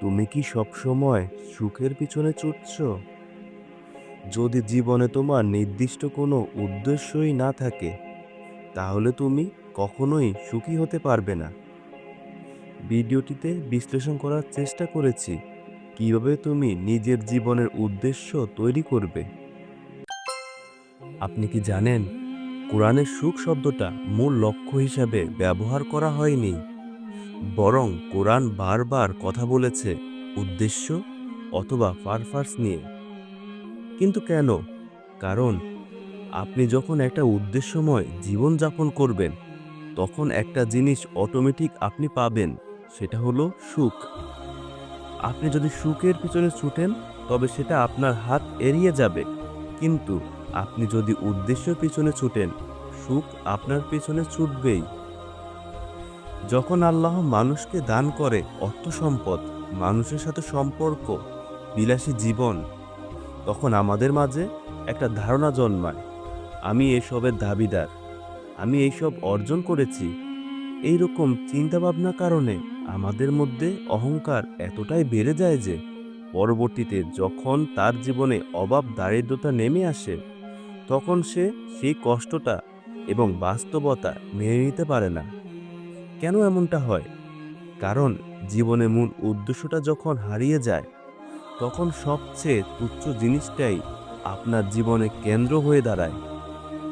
তুমি কি সবসময় সুখের পিছনে ছুটছ? যদি জীবনে তোমার নির্দিষ্ট কোনো উদ্দেশ্যই না থাকে, তাহলে তুমি কখনোই সুখী হতে পারবে না। ভিডিওটিতে বিশ্লেষণ করার চেষ্টা করেছি কিভাবে তুমি নিজের জীবনের উদ্দেশ্য তৈরি করবে। আপনি কি জানেন, কোরআনে সুখ শব্দটা মূল লক্ষ্য হিসাবে ব্যবহার করা হয়নি, বরং কোরআন বারবার কথা বলেছে উদ্দেশ্য অথবা পারপাস নিয়ে। কিন্তু কেন? কারণ আপনি যখন একটা উদ্দেশ্যময় জীবন যাপন করবেন, তখন একটা জিনিস অটোমেটিক আপনি পাবেন, সেটা হলো সুখ। আপনি যদি সুখের পিছনে ছুটেন, তবে সেটা আপনার হাত এড়িয়ে যাবে। কিন্তু আপনি যদি উদ্দেশ্যের পিছনে ছুটেন, সুখ আপনার পিছনে ছুটবেই। যখন আল্লাহ মানুষকে দান করে অর্থ সম্পদ, মানুষের সাথে সম্পর্ক, বিলাসী জীবন, তখন আমাদের মাঝে একটা ধারণা জন্মায়, আমি এসবের দাবিদার, আমি এইসব অর্জন করেছি। এইরকম চিন্তাভাবনার কারণে আমাদের মধ্যে অহংকার এতটাই বেড়ে যায় যে পরবর্তীতে যখন তার জীবনে অভাব দারিদ্রতা নেমে আসে, তখন সে সেই কষ্টটা এবং বাস্তবতা মেনে নিতে পারে না। কেন এমনটা হয়? কারণ জীবনে মূল উদ্দেশ্যটা যখন হারিয়ে যায়, তখন সবচেয়ে তুচ্ছ জিনিসটাই আপনার জীবনে কেন্দ্র হয়ে দাঁড়ায়।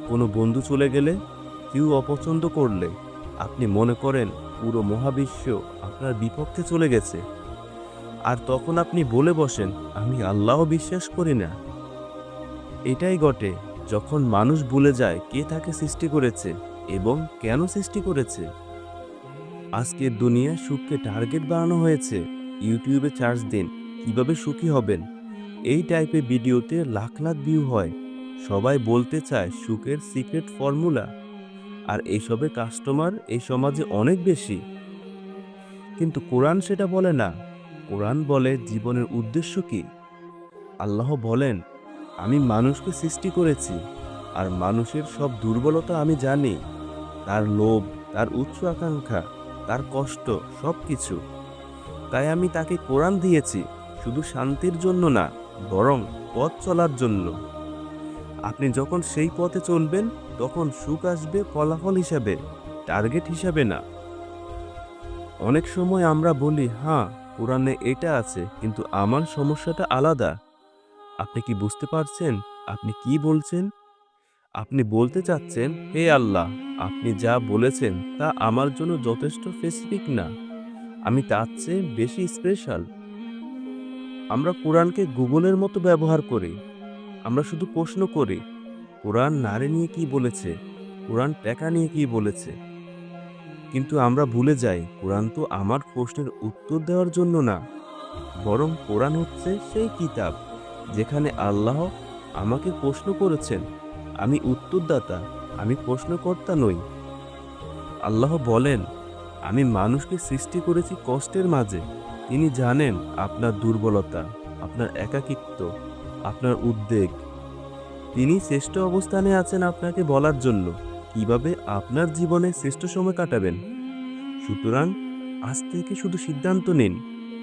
কোনো বন্ধু চলে গেলে, কেউ অপছন্দ করলে, আপনি মনে করেন পুরো মহাবিশ্ব আপনার বিপক্ষে চলে গেছে। আর তখন আপনি বলে বসেন, আমি আল্লাহ বিশ্বাস করি না। এটাই ঘটে যখন মানুষ ভুলে যায় কে তাকে সৃষ্টি করেছে এবং কেন সৃষ্টি করেছে। আজকের দুনিয়ায় সুখকে টার্গেট বানানো হয়েছে। ইউটিউবে সার্চ দিন কিভাবে সুখী হবেন, এই টাইপের ভিডিওতে লাখ লাখ ভিউ হয়। সবাই বলতে চায় সুখের সিক্রেট ফর্মুলা, আর এইসবের কাস্টমার এই সমাজে অনেক বেশি। কিন্তু কোরআন সেটা বলে না। কোরআন বলে জীবনের উদ্দেশ্য কি। আল্লাহ বলেন, আমি মানুষকে সৃষ্টি করেছি, আর মানুষের সব দুর্বলতা আমি জানি, তার লোভ, তার উচ্চ আকাঙ্ক্ষা, তার কষ্ট, সব কিছু। তাই আমি তাকে কোরআন দিয়েছি, শুধু শান্তির জন্য না, বরং পথ চলার জন্য। আপনি যখন সেই পথে চলবেন, তখন সুখ আসবে ফলাফল হিসাবে, টার্গেট হিসাবে না। অনেক সময় আমরা বলি, হ্যাঁ কোরআনে এটা আছে, কিন্তু আমার সমস্যাটা আলাদা। আপনি কি বুঝতে পারছেন আপনি কি বলছেন? আপনি বলতে চাচ্ছেন, হে আল্লাহ, আপনি যা বলেছেন তা আমার জন্য যথেষ্ট স্পেসিফিক না, আমি তার চেয়ে বেশি স্পেশাল। আমরা কোরআনকে গুগলের মতো ব্যবহার করি। আমরা শুধু প্রশ্ন করি, কোরআন নারী নিয়ে কি বলেছে, কোরআন টাকা নিয়ে কি বলেছে। কিন্তু আমরা ভুলে যাই, কোরআন তো আমার প্রশ্নের উত্তর দেওয়ার জন্য না, বরং কোরআন হচ্ছে সেই কিতাব যেখানে আল্লাহ আমাকে প্রশ্ন করেছেন। আমি উত্তরদাতা, আমি প্রশ্নকর্তা নই। আল্লাহ বলেন, আমি মানুষকে সৃষ্টি করেছি কষ্টের মাঝে। তিনি জানেন আপনার দুর্বলতা, আপনার একাকিত্ব, আপনার উদ্বেগ। তিনি শ্রেষ্ঠ অবস্থানে আছেন আপনাকে বলার জন্য কিভাবে আপনার জীবনে শ্রেষ্ঠ সময় কাটাবেন। সুতরাং আজ থেকে শুধু সিদ্ধান্ত নিন,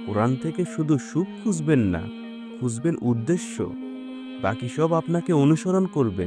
কোরআন থেকে শুধু সুখ খুঁজবেন না, খুঁজবেন উদ্দেশ্য। বাকি সব আপনাকে অনুসরণ করবে।